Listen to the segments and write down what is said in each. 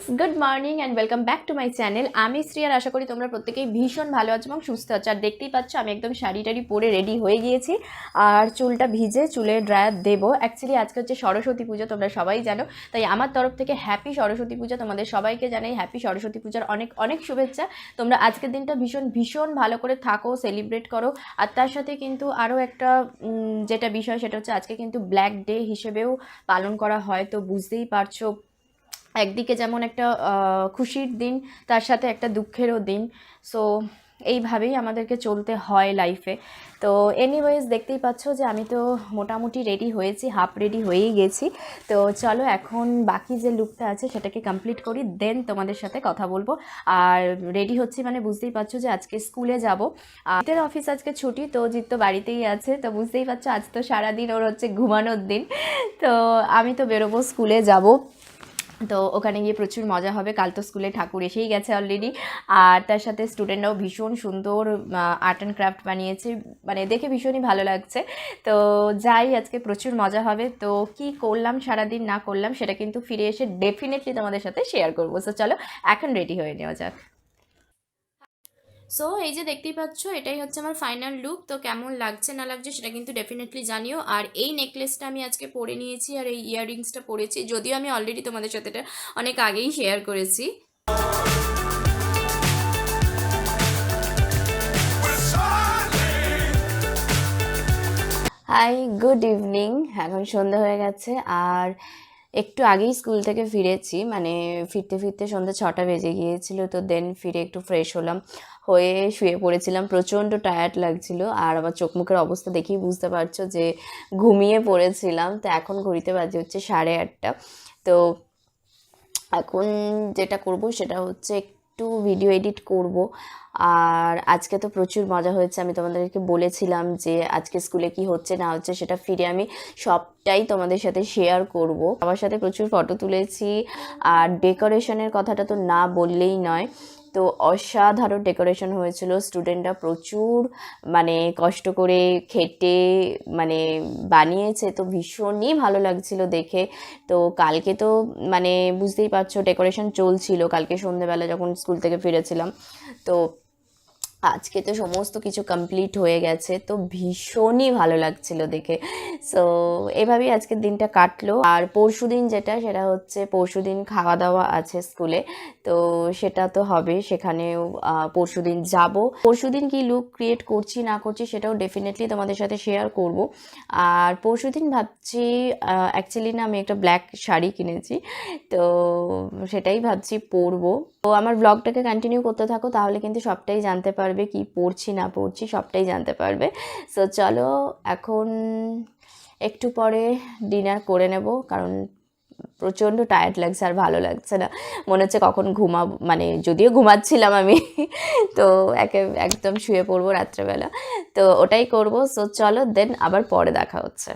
Friends, good morning and welcome back to my channel. আমি শ্রী, আর আশা করি তোমরা প্রত্যেকেই ভীষণ ভালো আছো এবং সুস্থ আছো। আর দেখতেই পাচ্ছ আমি একদম শাড়ি টাড়ি পরে রেডি হয়ে গিয়েছি আর চুলটা ভিজে চুলে ড্রায়ার দেবো। অ্যাকচুয়ালি আজকে হচ্ছে সরস্বতী পুজো, তোমরা সবাই জানো, তাই আমার তরফ থেকে হ্যাপি সরস্বতী পুজো। তোমাদের সবাইকে জানাই হ্যাপি সরস্বতী পূজার অনেক অনেক শুভেচ্ছা। তোমরা আজকের দিনটা ভীষণ ভীষণ ভালো করে থাকো, সেলিব্রেট করো। আর তার সাথে কিন্তু আরও একটা যেটা বিষয়, সেটা হচ্ছে আজকে কিন্তু ব্ল্যাক ডে হিসেবেও পালন করা হয়। তো বুঝতেই পারছো, একদিকে যেমন একটা খুশির দিন, তার সাথে একটা দুঃখেরও দিন। সো এইভাবেই আমাদেরকে চলতে হয় লাইফে। তো এনিওয়েজ দেখতেই পাচ্ছ যে আমি তো মোটামুটি রেডি হয়েছি, হাফ রেডি হয়েই গেছি। তো চলো এখন বাকি যে লুকটা আছে সেটাকে কমপ্লিট করি, দেন তোমাদের সাথে কথা বলবো। আর রেডি হচ্ছি মানে বুঝতেই পারছো যে আজকে স্কুলে যাব। জিতের অফিস আজকে ছুটি, তো জিত তো বাড়িতেই আছে। তো বুঝতেই পারছো আজ তো সারাদিন ওর হচ্ছে ঘুমানোর দিন। তো আমি তো বেরোবো, স্কুলে যাব। তো ওখানে গিয়ে প্রচুর মজা হবে। কাল তো স্কুলে ঠাকুর এসেই গেছে অলরেডি। আর তার সাথে স্টুডেন্টরাও ভীষণ সুন্দর আর্ট অ্যান্ড ক্রাফট বানিয়েছে, মানে দেখে ভীষণই ভালো লাগছে। তো যাই, আজকে প্রচুর মজা হবে। তো কি করলাম সারাদিন না করলাম সেটা কিন্তু ফিরে এসে ডেফিনেটলি তোমাদের সাথে শেয়ার করবো। সো চলো এখন রেডি হয়ে নেওয়া যাক। সো এই যে দেখতেই পাচ্ছ, এটাই হচ্ছে আমার ফাইনাল লুক। তো কেমন লাগছে না লাগছে সেটা কিন্তু ডেফিনেটলি জানিও। আর এই নেকলেসটা আমি আজকে পরে নিয়েছি, আর এই ইয়াররিংসটা পরেছি, যদিও আমি অলরেডি তোমাদের সাথে এটা অনেক আগেই শেয়ার করেছি। Hi, good evening. এখন সন্ধ্যা হয়ে গেছে আর একটু আগেই স্কুল থেকে ফিরেছি, মানে ফিরতে ফিরতে সন্ধ্যা 6টা বেজে গিয়েছিল। তো দেন ফিরে একটু ফ্রেশ হলাম, হয়ে শুয়ে পড়েছিলাম। প্রচণ্ড টায়ার্ড লাগছিল আর আমার চোখ মুখের অবস্থা দেখেই বুঝতে পারছো যে ঘুমিয়ে পড়েছিলাম। তো এখন ঘড়িতে বাজে হচ্ছে 8:30। তো এখন যেটা করব সেটা হচ্ছে একটু ভিডিও এডিট করব। আর আজকে তো প্রচুর মজা হয়েছে, আমি তোমাদেরকে বলেছিলাম যে আজকে স্কুলে কি হচ্ছে না হচ্ছে সেটা ফিরে আমি সবটাই তোমাদের সাথে শেয়ার করব। আমার সাথে প্রচুর ফটো তুলেছি, আর ডেকোরেশনের কথাটা তো না বললেই নয়। তো অসাধারণ ডেকোরেশন হয়েছিল, স্টুডেন্টরা প্রচুর মানে কষ্ট করে খেটে মানে বানিয়েছে। তো ভীষণই ভালো লাগছিল দেখে। তো কালকে তো মানে বুঝতেই পারছো ডেকোরেশন চলছিল কালকে সন্ধ্যেবেলা যখন স্কুল থেকে ফিরেছিলাম। তো আজকে তো সমস্ত কিছু কমপ্লিট হয়ে গেছে, তো ভীষণই ভালো লাগছিল দেখে। সো এভাবেই আজকের দিনটা কাটলো। আর পরশুদিন যেটা, সেটা হচ্ছে পরশুদিন খাওয়া দাওয়া আছে স্কুলে। তো সেটা তো হবে, সেখানেও পরশুদিন যাব। পরশুদিন কি লুক ক্রিয়েট করছি না করছি সেটাও ডেফিনেটলি তোমাদের সাথে শেয়ার করব। আর পরশুদিন ভাবছি অ্যাকচুয়ালি না, আমি একটা ব্ল্যাক শাড়ি কিনেছি, তো সেটাই ভাবছি পরবো। তো আমার ব্লগটাকে কন্টিনিউ করতে থাকো, তাহলে কিন্তু সবটাই জানতে পারবে, কি পড়ছি না পড়ছি সবটাই জানতে পারবে। সো চলো এখন একটু পরে ডিনার করে নেব, কারণ প্রচণ্ড টায়ার্ড লাগছে আর ভালো লাগছে না। মনে হচ্ছে কখন ঘুমাবো, মানে যদিও ঘুমাচ্ছিলাম আমি তো একদম শুয়ে পড়বো রাত্রেবেলা। তো ওটাই করবো। সো চলো দেন আবার পরে দেখা হচ্ছে।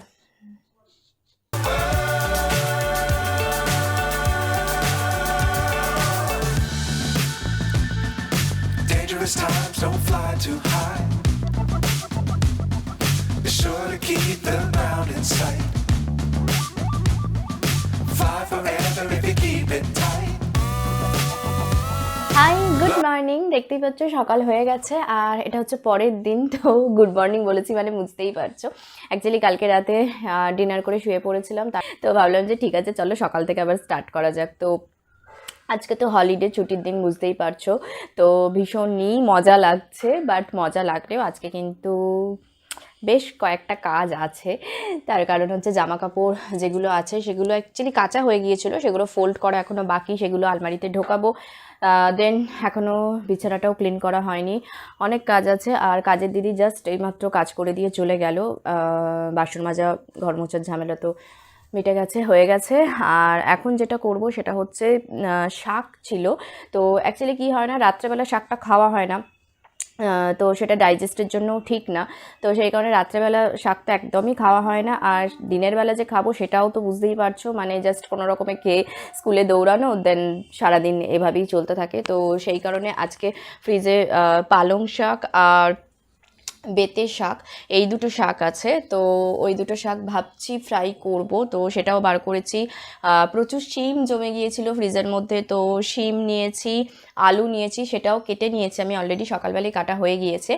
Dangerous times, don't fly too high. Be sure to keep the ground in sight. Fly forever if you keep it tight. Hi, good morning. দেখতেই পাচ্ছ সকাল হয়ে গেছে আর এটা হচ্ছে পরের দিন। তো গুড মর্নিং বলেছি মানে বুঝতেই পারছো, অ্যাকচুয়ালি কালকে রাতে ডিনার করে শুয়ে পড়েছিলাম। তো ভাবলাম যে ঠিক আছে চলো সকাল থেকে আবার স্টার্ট করা যাক। তো আজকে তো হলিডে, ছুটির দিন বুঝতেই পারছো। তো ভীষণই মজা লাগছে, বাট মজা লাগলেও আজকে কিন্তু বেশ কয়েকটা কাজ আছে। তার কারণ হচ্ছে জামা কাপড় যেগুলো আছে সেগুলো অ্যাকচুয়ালি কাঁচা হয়ে গিয়েছিলো, সেগুলো ফোল্ড করা এখনও বাকি, সেগুলো আলমারিতে ঢোকাবো। দেন এখনও বিছানাটাও ক্লিন করা হয়নি, অনেক কাজ আছে। আর কাজের দিদি জাস্ট এইমাত্র কাজ করে দিয়ে চলে গেল। বাসন মাজা ঘর মোছার ঝামেলা তো মিটে গেছে, হয়ে গেছে। আর এখন যেটা করব সেটা হচ্ছে শাক ছিল। তো অ্যাকচুয়ালি কী হয় না, রাত্রেবেলা শাকটা খাওয়া হয় না, তো সেটা ডাইজেস্টের জন্য ঠিক না। তো সেই কারণে রাত্রেবেলা শাকটা একদমই খাওয়া হয় না। আর দিনের বেলা যে খাবো সেটাও তো বুঝতেই পারছো, মানে জাস্ট কোনো রকমে খেয়ে স্কুলে দৌড়ানো, দেন সারাদিন এভাবেই চলতে থাকে। তো সেই কারণে আজকে ফ্রিজে পালং শাক আর বেতে শাক, এই দুটো শাক আছে। তো ওই দুটো শাক ভাবছি ফ্রাই করব, তো সেটাও বার করেছি। প্রচুর শিম জমে গিয়েছিল ফ্রিজের মধ্যে, তো শিম নিয়েছি, আলু নিয়েছি, সেটাও কেটে নিয়েছি আমি অলরেডি, সকালবেলায় কাটা হয়ে গিয়েছে।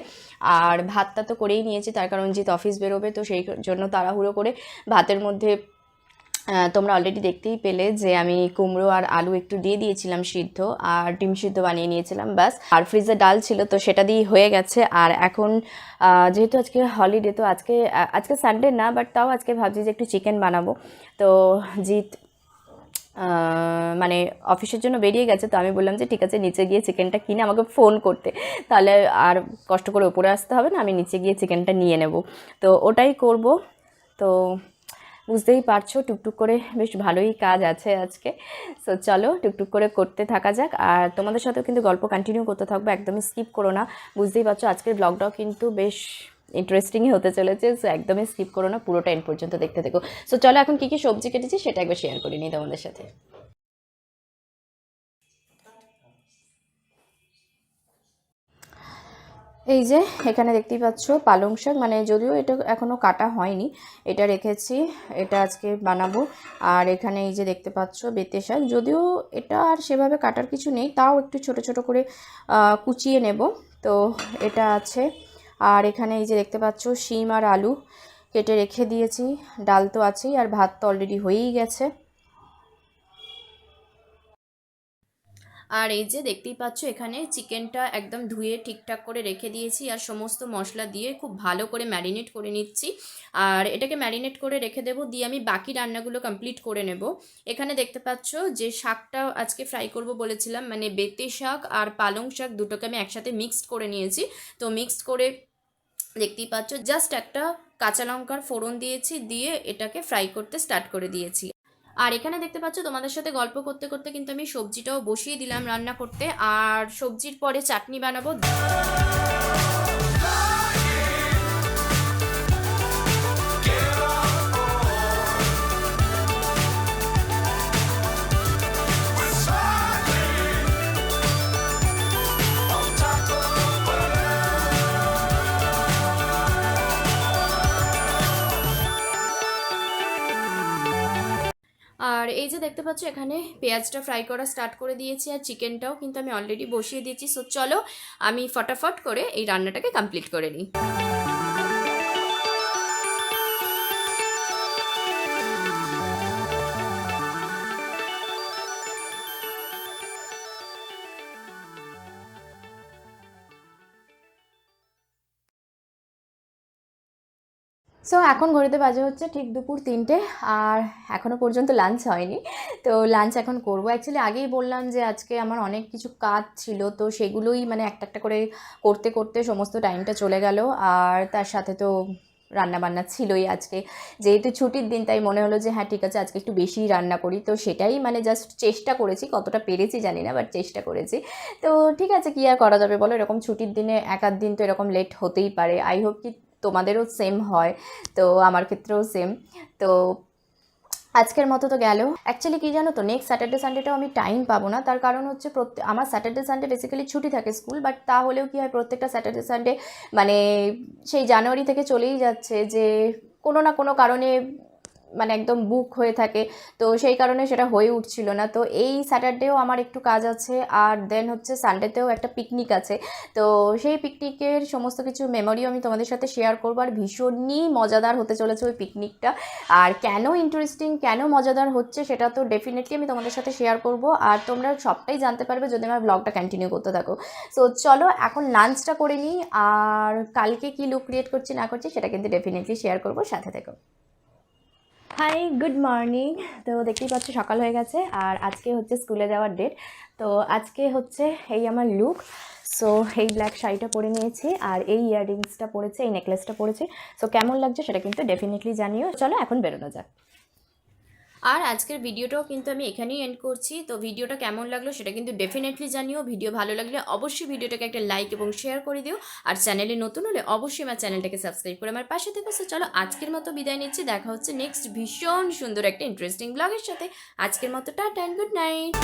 আর ভাতটা তো করেই নিয়েছি, তার কারণ জিৎ অফিস বেরোবে, তো সেই জন্য তাড়াহুড়ো করে ভাতের মধ্যে তোমরা অলরেডি দেখতেই পেলে যে আমি কুমড়ো আর আলু একটু দিয়ে দিয়েছিলাম সিদ্ধ, আর ডিম সিদ্ধ বানিয়ে নিয়েছিলাম ব্যাস। আর ফ্রিজে ডাল ছিল, তো সেটা দিয়েই হয়ে গেছে। আর এখন যেহেতু আজকে হলিডে, তো আজকে সানডে না, বাট তাও আজকে ভাবছি যে একটু চিকেন বানাবো। তো জিৎ মানে অফিসের জন্য বেরিয়ে গেছে, তো আমি বললাম যে ঠিক আছে নিচে গিয়ে চিকেনটা কিনে আমাকে ফোন করতে, তাহলে আর কষ্ট করে উপরে আসতে হবে না, আমি নিচে গিয়ে চিকেনটা নিয়ে নেব। তো ওটাই করব। তো বুঝতেই পারছো টুকটুক করে বেশ ভালোই কাজ আছে আজকে। সো চলো টুকটুক করে করতে থাকা যাক, আর তোমাদের সাথেও কিন্তু গল্প কন্টিনিউ করতে থাকবো, একদমই স্কিপ করো না। বুঝতেই পারছো আজকের ব্লগটাও কিন্তু বেশ ইন্টারেস্টিংই হতে চলেছে, সো একদমই স্কিপ করো না, পুরোটা এন্ড পর্যন্ত দেখতে থাকো। সো চলো এখন কী কী সবজি কেটেছি সেটা একবার শেয়ার করে নিই তোমাদের সাথে। এই যে এখানে দেখতেই পাচ্ছ পালং শাক, মানে যদিও এটা এখনও কাটা হয়নি, এটা রেখেছি, এটা আজকে বানাবো। আর এখানে এই যে দেখতে পাচ্ছ বেতে শাক, যদিও এটা আর সেভাবে কাটার কিছু নেই, তাও একটু ছোট ছোট করে কুচিয়ে নেব। তো এটা আছে। আর এখানে এই যে দেখতে পাচ্ছ শিম আর আলু কেটে রেখে দিয়েছি, ডাল তো আছেই, আর ভাত তো অলরেডি হয়েই গেছে। আর এই যে দেখতেই পাচ্ছ এখানে চিকেনটা একদম ধুয়ে ঠিকঠাক করে রেখে দিয়েছি, আর সমস্ত মশলা দিয়ে খুব ভালো করে ম্যারিনেট করে নিচ্ছি। আর এটাকে ম্যারিনেট করে রেখে দেবো, দিয়ে আমি বাকি রান্নাগুলো কমপ্লিট করে নেব। এখানে দেখতে পাচ্ছ যে শাকটা আজকে ফ্রাই করব বলেছিলাম, মানে বেতে শাক আর পালং শাক দুটোকে আমি একসাথে মিক্সড করে নিয়েছি। তো মিক্সড করে দেখতেই পাচ্ছ জাস্ট একটা কাঁচা লঙ্কার ফোড়ন দিয়েছি, দিয়ে এটাকে ফ্রাই করতে স্টার্ট করে দিয়েছি। আর এখানে দেখতে পাচ্ছ তোমাদের সাথে গল্প করতে করতে কিন্তু আমি সবজিটাও বসিয়ে দিলাম রান্না করতে, আর সবজির পরে চাটনি বানাবো। আর এই যে দেখতে পাচ্ছ এখানে পেঁয়াজটা ফ্রাই করা স্টার্ট করে দিয়েছি, আর চিকেনটাও কিন্তু আমি অলরেডি বসিয়ে দিয়েছি। সো চলো আমি ফটাফট করে এই রান্নাটাকে কমপ্লিট করে নিই। সো এখন ঘড়িতে বাজে হচ্ছে ঠিক দুপুর 3টে, আর এখনও পর্যন্ত লাঞ্চ হয়নি। তো লাঞ্চ এখন করব। অ্যাকচুয়ালি আগেই বললাম যে আজকে আমার অনেক কিছু কাজ ছিল, তো সেগুলোই মানে একটা একটা করে করতে করতে সমস্ত টাইমটা চলে গেল। আর তার সাথে তো রান্নাবান্না ছিলই আজকে, যেহেতু ছুটির দিন তাই মনে হলো যে হ্যাঁ ঠিক আছে আজকে একটু বেশিই রান্না করি। তো সেটাই মানে জাস্ট চেষ্টা করেছি, কতটা পেরেছি জানি না, বাট চেষ্টা করেছি। তো ঠিক আছে, কী আর করা যাবে বলো, এরকম ছুটির দিনে এক আধ দিন তো এরকম লেট হতেই পারে। আই হোপ কি তোমাদেরও সেম হয়, তো আমার ক্ষেত্রেও সেম। তো আজকের মতো তো গেল। অ্যাকচুয়ালি কী জানো তো, নেক্সট স্যাটারডে সানডেটাও আমি টাইম পাবো না, তার কারণ হচ্ছে আমার স্যাটারডে সানডে বেসিক্যালি ছুটি থাকে স্কুল, বাট তাহলেও কী হয় প্রত্যেকটা স্যাটারডে সানডে মানে সেই জানুয়ারি থেকে চলেই যাচ্ছে যে কোনো না কোনো কারণে মানে একদম বুক হয়ে থাকে, তো সেই কারণে সেটা হয়ে উঠছিল না। তো এই স্যাটারডেও আমার একটু কাজ আছে, আর দেন হচ্ছে সানডেতেও একটা পিকনিক আছে। তো সেই পিকনিকের সমস্ত কিছু মেমোরিও আমি তোমাদের সাথে শেয়ার করবো, আর ভীষণই মজাদার হতে চলেছে ওই পিকনিকটা। আর কেন ইন্টারেস্টিং, কেন মজাদার হচ্ছে সেটা তো ডেফিনেটলি আমি তোমাদের সাথে শেয়ার করব, আর তোমরা সবটাই জানতে পারবে যদি আমার ব্লগটা কন্টিনিউ করতে থাকো। সো চলো এখন লাঞ্চটা করে নিই, আর কালকে কী লুক ক্রিয়েট করছি না করছি সেটা কিন্তু ডেফিনেটলি শেয়ার করবো, সাথে থেকো। Hi, good morning. তো দেখতেই পাচ্ছ সকাল হয়ে গেছে, আর আজকে হচ্ছে স্কুলে যাওয়ার ডেট। তো আজকে হচ্ছে এই আমার লুক। সো এই ব্ল্যাক শাড়িটা পরে নিয়েছি, আর এই ইয়াররিংসটা পরেছে, এই নেকলেসটা পরেছি। সো কেমন লাগছে সেটা কিন্তু ডেফিনেটলি জানিও। চলো এখন বেরোনো যাক। আর আজকের ভিডিওটাও কিন্তু আমি এখানেই এন্ড করছি। তো ভিডিওটা কেমন লাগলো সেটা কিন্তু ডেফিনেটলি জানিও। ভিডিও ভালো লাগলে অবশ্যই ভিডিওটাকে একটা লাইক এবং শেয়ার করে দিও, আর চ্যানেলে নতুন হলে অবশ্যই আমার চ্যানেলটাকে সাবস্ক্রাইব করে আমার পাশে থেকো। সো চলো আজকের মতো বিদায় নিচ্ছি, দেখা হচ্ছে নেক্সট ভীষণ সুন্দর একটা ইন্টারেস্টিং ব্লগের সাথে। আজকের মতো টাটা এন্ড গুড নাইট।